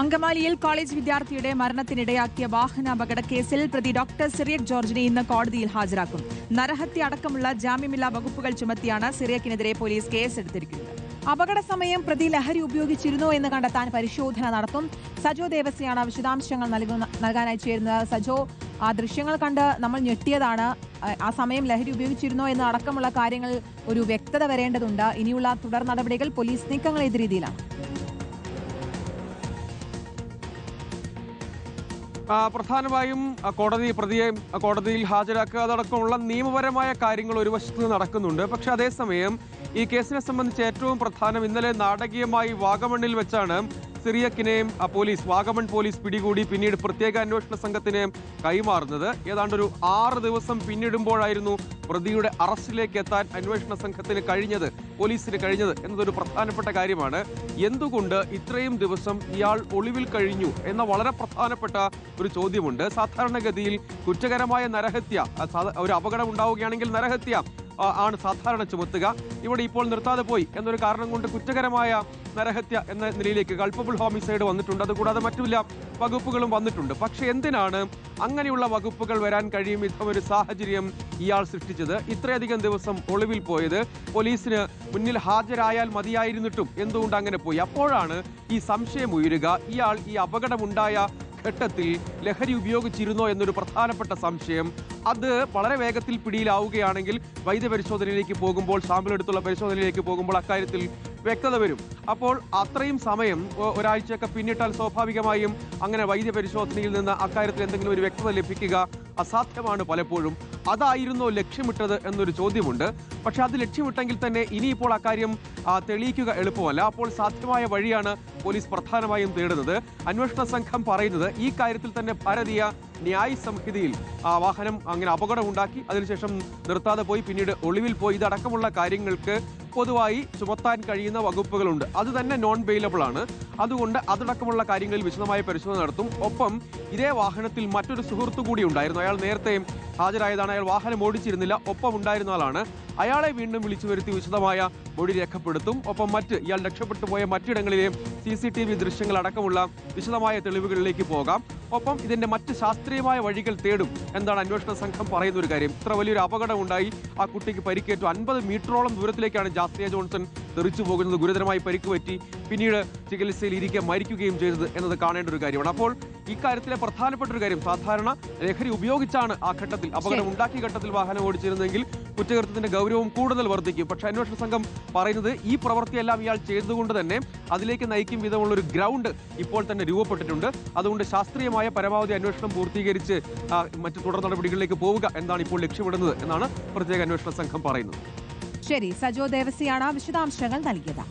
അങ്കമാലിയിൽ കോളേജ് വിദ്യാർത്ഥിയുടെ മരണത്തിനിടയാക്കിയ വാഹനാപകട കേസിൽ പ്രതി ഡോക്ടർ സിറിയക് ജോർജിനെ ഇന്ന് കോടതിയിൽ ഹാജരാക്കും. നരഹത്യ അടക്കമുള്ള ജാമ്യമില്ലാ വകുപ്പുകൾ ചുമത്തിയാണ് സിറിയക്കിനെതിരെ പോലീസ് കേസെടുത്തിരിക്കുന്നത്. അപകട സമയം പ്രതി ലഹരി ഉപയോഗിച്ചിരുന്നോ എന്ന് കണ്ടെത്താൻ പരിശോധന നടത്തും. സജോ ദേവസിയാണ് വിശദാംശങ്ങൾ നൽകാനായി ചേരുന്നത്. സജോ, ആ ദൃശ്യങ്ങൾ കണ്ട് നമ്മൾ ഞെട്ടിയതാണ്. ആ സമയം ലഹരി ഉപയോഗിച്ചിരുന്നോ എന്ന് അടക്കമുള്ള കാര്യങ്ങൾ ഒരു വ്യക്തത വരേണ്ടതുണ്ട്. ഇനിയുള്ള തുടർ നടപടികൾ പോലീസ് നീക്കങ്ങൾ ഏത് രീതിയിലാണ്? പ്രധാനമായും പ്രതിയെ കോടതിയിൽ ഹാജരാക്കുക അതടക്കമുള്ള നിയമപരമായ കാര്യങ്ങൾ ഒരു വശത്ത് നടക്കുന്നുണ്ട്. പക്ഷെ അതേസമയം ഈ കേസിനെ സംബന്ധിച്ച് ഏറ്റവും പ്രധാനം ഇന്നലെ നാടകീയമായി വാഗമണ്ണിൽ വെച്ചാണ് സിറിയക്കിനെയും വാഗമൺ പോലീസ് പിടികൂടി പിന്നീട് പ്രത്യേക അന്വേഷണ സംഘത്തിന് കൈമാറുന്നത്. ഏതാണ്ട് ഒരു 6 ദിവസം പിന്നിടുമ്പോഴായിരുന്നു പ്രതിയുടെ അറസ്റ്റിലേക്ക് എത്താൻ അന്വേഷണ സംഘത്തിന് പോലീസിന് കഴിഞ്ഞത് എന്നതൊരു പ്രധാനപ്പെട്ട കാര്യമാണ്. എന്തുകൊണ്ട് ഇത്രയും ദിവസം ഇയാൾ ഒളിവിൽ കഴിഞ്ഞു എന്ന വളരെ പ്രധാനപ്പെട്ട ഒരു ചോദ്യമുണ്ട്. സാധാരണഗതിയിൽ കുറ്റകരമായ നരഹത്യ, ഒരു അപകടം ഉണ്ടാവുകയാണെങ്കിൽ നരഹത്യ ആണ് സാധാരണ ചുമത്തുക. ഇവിടെ ഇപ്പോൾ നിർത്താതെ പോയി എന്നൊരു കാരണം കൊണ്ട് കുറ്റകരമായ നരഹത്യ എന്ന നിലയിലേക്ക് കൾപ്പബിൾ ഹോമിസൈഡ് വന്നിട്ടുണ്ട്. അതുകൂടാതെ മറ്റു ചില വകുപ്പുകളും വന്നിട്ടുണ്ട്. പക്ഷെ എന്തിനാണ് അങ്ങനെയുള്ള വകുപ്പുകൾ വരാൻ കഴിയും ഇത്തരം ഒരു സാഹചര്യം ഇയാൾ സൃഷ്ടിച്ചത്? ഇത്രയധികം ദിവസം ഒളിവിൽ പോയത് പോലീസിന് മുന്നിൽ ഹാജരായാൽ മതിയായിരുന്നിട്ടും എന്തുകൊണ്ട് അങ്ങനെ പോയി? അപ്പോഴാണ് ഈ സംശയം ഉയരുക. ഇയാൾ ഈ അപകടമുണ്ടായ ഘട്ടത്തിൽ ലഹരി ഉപയോഗിച്ചിരുന്നോ എന്നൊരു പ്രധാനപ്പെട്ട സംശയം. അത് വളരെ വേഗത്തിൽ പിടിയിലാവുകയാണെങ്കിൽ വൈദ്യപരിശോധനയിലേക്ക് പോകുമ്പോൾ, സാമ്പിൾ എടുത്തുള്ള പരിശോധനയിലേക്ക് പോകുമ്പോൾ അക്കാര്യത്തിൽ വ്യക്തത വരും. അപ്പോൾ അത്രയും സമയം ഒരാഴ്ചയൊക്കെ പിന്നിട്ടാൽ സ്വാഭാവികമായും അങ്ങനെ വൈദ്യപരിശോധനയിൽ നിന്ന് അക്കാര്യത്തിൽ എന്തെങ്കിലും ഒരു വ്യക്തത ലഭിക്കുക അസാധ്യമാണ് പലപ്പോഴും. അതായിരുന്നോ ലക്ഷ്യമിട്ടത് എന്നൊരു ചോദ്യമുണ്ട്. പക്ഷെ അത് ലക്ഷ്യമിട്ടെങ്കിൽ തന്നെ ഇനിയിപ്പോൾ അക്കാര്യം തെളിയിക്കുക എളുപ്പമല്ല. അപ്പോൾ സാധ്യമായ വഴിയാണ് പോലീസ് പ്രധാനമായും തേടുന്നത്. അന്വേഷണ സംഘം പറയുന്നത് ഈ കാര്യത്തിൽ തന്നെ ഭാരതീയ ന്യായ സംഹിതയിൽ വാഹനം അങ്ങനെ അപകടമുണ്ടാക്കി അതിനുശേഷം നിർത്താതെ പോയി പിന്നീട് ഒളിവിൽ പോയി ഇതടക്കമുള്ള കാര്യങ്ങൾക്ക് പൊതുവായി ചുമത്താൻ കഴിയുന്ന വകുപ്പുകളുണ്ട്. അത് തന്നെ നോൺ ബെയിലബിൾ ആണ്. അതുകൊണ്ട് അതടക്കമുള്ള കാര്യങ്ങളിൽ വിശദമായ പരിശോധന നടത്തും. ഒപ്പം ഇതേ വാഹനത്തിൽ മറ്റൊരു സുഹൃത്തു കൂടി ഉണ്ടായിരുന്നു. അയാൾ നേരത്തെ ഹാജരായതാണ്. അയാൾ വാഹനം ഓടിച്ചിരുന്നില്ല, ഒപ്പം ഉണ്ടായിരുന്ന ആളാണ്. അയാളെ വീണ്ടും വിളിച്ചു വരുത്തി വിശദമായ മൊഴി രേഖപ്പെടുത്തും. ഒപ്പം ഇയാൾ രക്ഷപ്പെട്ടു പോയ മറ്റിടങ്ങളിലെ CCTV ദൃശ്യങ്ങൾ അടക്കമുള്ള വിശദമായ തെളിവുകളിലേക്ക് പോകാം. ഒപ്പം ഇതിന്റെ മറ്റ് ശാസ്ത്രീയമായ വഴികൾ തേടും എന്താണ് അന്വേഷണ സംഘം പറയുന്ന ഒരു കാര്യം. ഇത്ര വലിയൊരു അപകടം ഉണ്ടായി, ആ കുട്ടിക്ക് പരിക്കേറ്റു, 50 മീറ്ററോളം ദൂരത്തിലേക്കാണ് ജാസ്തിയ ജോൺസൺ തെറിച്ചു പോകുന്നത്, ഗുരുതരമായി പരിക്ക് പറ്റി, പിന്നീട് ചികിത്സയിൽ ഇരിക്കെ മരിക്കുകയും ചെയ്തത് എന്നത് കാണേണ്ട ഒരു കാര്യമാണ്. അപ്പോൾ ഇക്കാര്യത്തിലെ പ്രധാനപ്പെട്ട ഒരു കാര്യം, സാധാരണ ലഹരി ഉപയോഗിച്ചാണ് ആ ഘട്ടത്തിൽ അപകടം ഉണ്ടാക്കിയ ഘട്ടത്തിൽ വാഹനം ഓടിച്ചിരുന്നെങ്കിൽ കുറ്റകൃത്യത്തിന്റെ ഗൗരവം കൂടുതൽ വർദ്ധിക്കും. പക്ഷേ അന്വേഷണ സംഘം പറയുന്നത് ഈ പ്രവൃത്തിയെല്ലാം ഇയാൾ ചെയ്തുകൊണ്ട് തന്നെ അതിലേക്ക് നയിക്കും വിധമുള്ള ഒരു ഗ്രൗണ്ട് ഇപ്പോൾ തന്നെ രൂപപ്പെട്ടിട്ടുണ്ട്. അതുകൊണ്ട് ശാസ്ത്രീയമായ പരമാവധി അന്വേഷണം പൂർത്തീകരിച്ച് മറ്റു തുടർ നടപടികളിലേക്ക് പോവുക എന്നാണ് ഇപ്പോൾ ലക്ഷ്യമിടുന്നത് എന്നാണ് പ്രത്യേക അന്വേഷണ സംഘം പറയുന്നത്. ശരി, സജോ ദേവസിയാണ് വിശദാംശങ്ങൾ നൽകിയത്.